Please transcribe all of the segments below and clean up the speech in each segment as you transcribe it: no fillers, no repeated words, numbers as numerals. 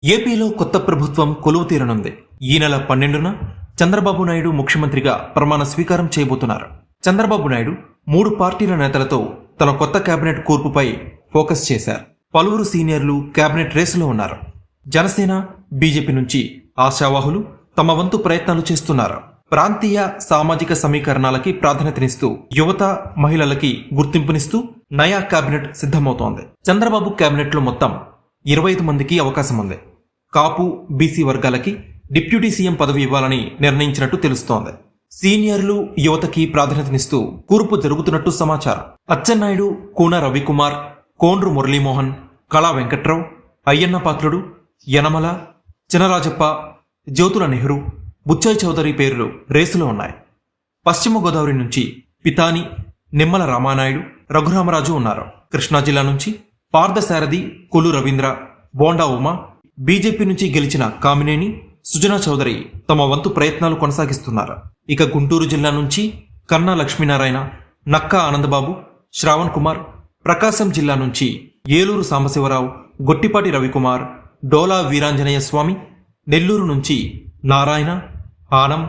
ఏపీలో కొత్త ప్రభుత్వం కొలువు తీరనుంది. ఈ నెల 12న చంద్రబాబు నాయుడు ముఖ్యమంత్రిగా ప్రమాణ స్వీకారం చేయబోతున్నారు. చంద్రబాబు నాయుడు 3 పార్టీల నేతలతో తన కొత్త కేబినెట్ కూర్పుపై ఫోకస్ చేశారు. పలువురు సీనియర్లు కేబినెట్ రేసులో ఉన్నారు. జనసేన, బీజేపీ నుంచి ఆశావాహులు తమ వంతు ప్రయత్నాలు చేస్తున్నారు. ప్రాంతీయ సామాజిక సమీకరణాలకి ప్రాధాన్యతనిస్తూ యువత, మహిళలకి గుర్తింపునిస్తూ నయా కేబినెట్ సిద్ధమవుతోంది. చంద్రబాబు కేబినెట్ లో మొత్తం 25 మందికి అవకాశం ఉంది. కాపు, బీసీ వర్గాలకి డిప్యూటీ సీఎం పదవి ఇవ్వాలని నిర్ణయించినట్టు తెలుస్తోంది. సీనియర్లు, యువతకి ప్రాధాన్యతనిస్తూ కూర్పు జరుగుతున్నట్టు సమాచారం. అచ్చెన్నాయుడు, కూన రవికుమార్, కోండ్రు మురళీమోహన్, కళా వెంకట్రావు, అయ్యన్న పాత్రుడు, యనమల, చినరాజప్ప, జ్యోతుల నెహ్రూ, బుచ్చయ్య చౌదరి పేర్లు రేసులో ఉన్నాయి. పశ్చిమ గోదావరి నుంచి పితాని, నిమ్మల రామానాయుడు, రఘురామరాజు ఉన్నారు. కృష్ణా జిల్లా నుంచి పార్థసారథి, కొల్లు రవీంద్ర, బోండా ఉమా, బీజేపీ నుంచి గెలిచిన కామినేని, సుజనా చౌదరి తమ వంతు ప్రయత్నాలు కొనసాగిస్తున్నారు. ఇక గుంటూరు జిల్లా నుంచి కన్నా లక్ష్మీనారాయణ, నక్కా ఆనందబాబు, శ్రావణ్ కుమార్, ప్రకాశం జిల్లా నుంచి ఏలూరు సాంబశివరావు, గొట్టిపాటి రవికుమార్, డోలా వీరాంజనేయ స్వామి, నెల్లూరు నుంచి నారాయణ, ఆనం,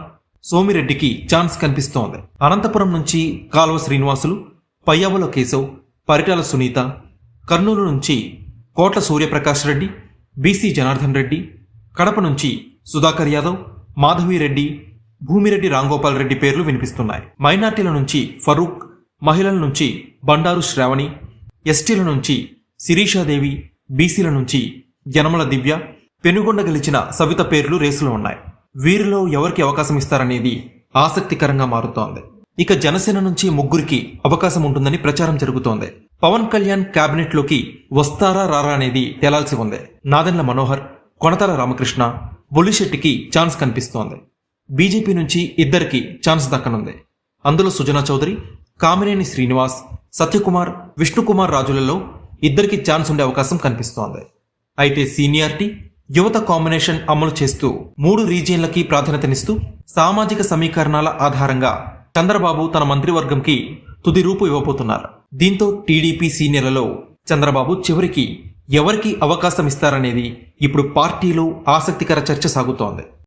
సోమిరెడ్డికి ఛాన్స్ కనిపిస్తోంది. అనంతపురం నుంచి కాల్వ శ్రీనివాసులు, పయ్యావుల కేశవ్, పరిటాల సునీత, కర్నూలు నుంచి కోట్ల సూర్యప్రకాష్ రెడ్డి, బీసీ జనార్దన్ రెడ్డి, కడప నుంచి సుధాకర్ యాదవ్, మాధవిరెడ్డి, భూమిరెడ్డి రాంగోపాల్ రెడ్డి పేర్లు వినిపిస్తున్నాయి. మైనార్టీల నుంచి ఫరూక్, మహిళల నుంచి బండారు శ్రావణి, ఎస్టీల నుంచి శిరీషాదేవి, బీసీల నుంచి యనమల దివ్య, పెనుగొండ గెలిచిన సవిత పేర్లు రేసులో ఉన్నాయి. వీరిలో ఎవరికి అవకాశం ఇస్తారనేది ఆసక్తికరంగా మారుతోంది. ఇక జనసేన నుంచి 3 అవకాశం ఉంటుందని ప్రచారం జరుగుతోంది. పవన్ కళ్యాణ్ కేబినెట్ లోకి వస్తారా రారా అనేది తేలాల్సి ఉంది. నాదెండ్ల మనోహర్, కొనతాల రామకృష్ణ, బొల్లిశెట్టికి ఛాన్స్ కనిపిస్తోంది. బీజేపీ నుంచి 2 ఛాన్స్ దక్కనుంది. అందులో సుజనా చౌదరి, కామినేని శ్రీనివాస్, సత్యకుమార్, విష్ణుకుమార్ రాజులలో 2 ఛాన్స్ ఉండే అవకాశం కనిపిస్తోంది. అయితే సీనియారిటీ, యువత కాంబినేషన్ అమలు చేస్తూ 3 రీజియన్లకి ప్రాధాన్యతనిస్తూ సామాజిక సమీకరణాల ఆధారంగా చంద్రబాబు తన మంత్రివర్గంకి తుది రూపు ఇవ్వబోతున్నారు. దీంతో టీడీపీ సీనియర్లలో చంద్రబాబు చివరికి ఎవరికి అవకాశం ఇస్తారనేది ఇప్పుడు పార్టీలో ఆసక్తికర చర్చ సాగుతోంది.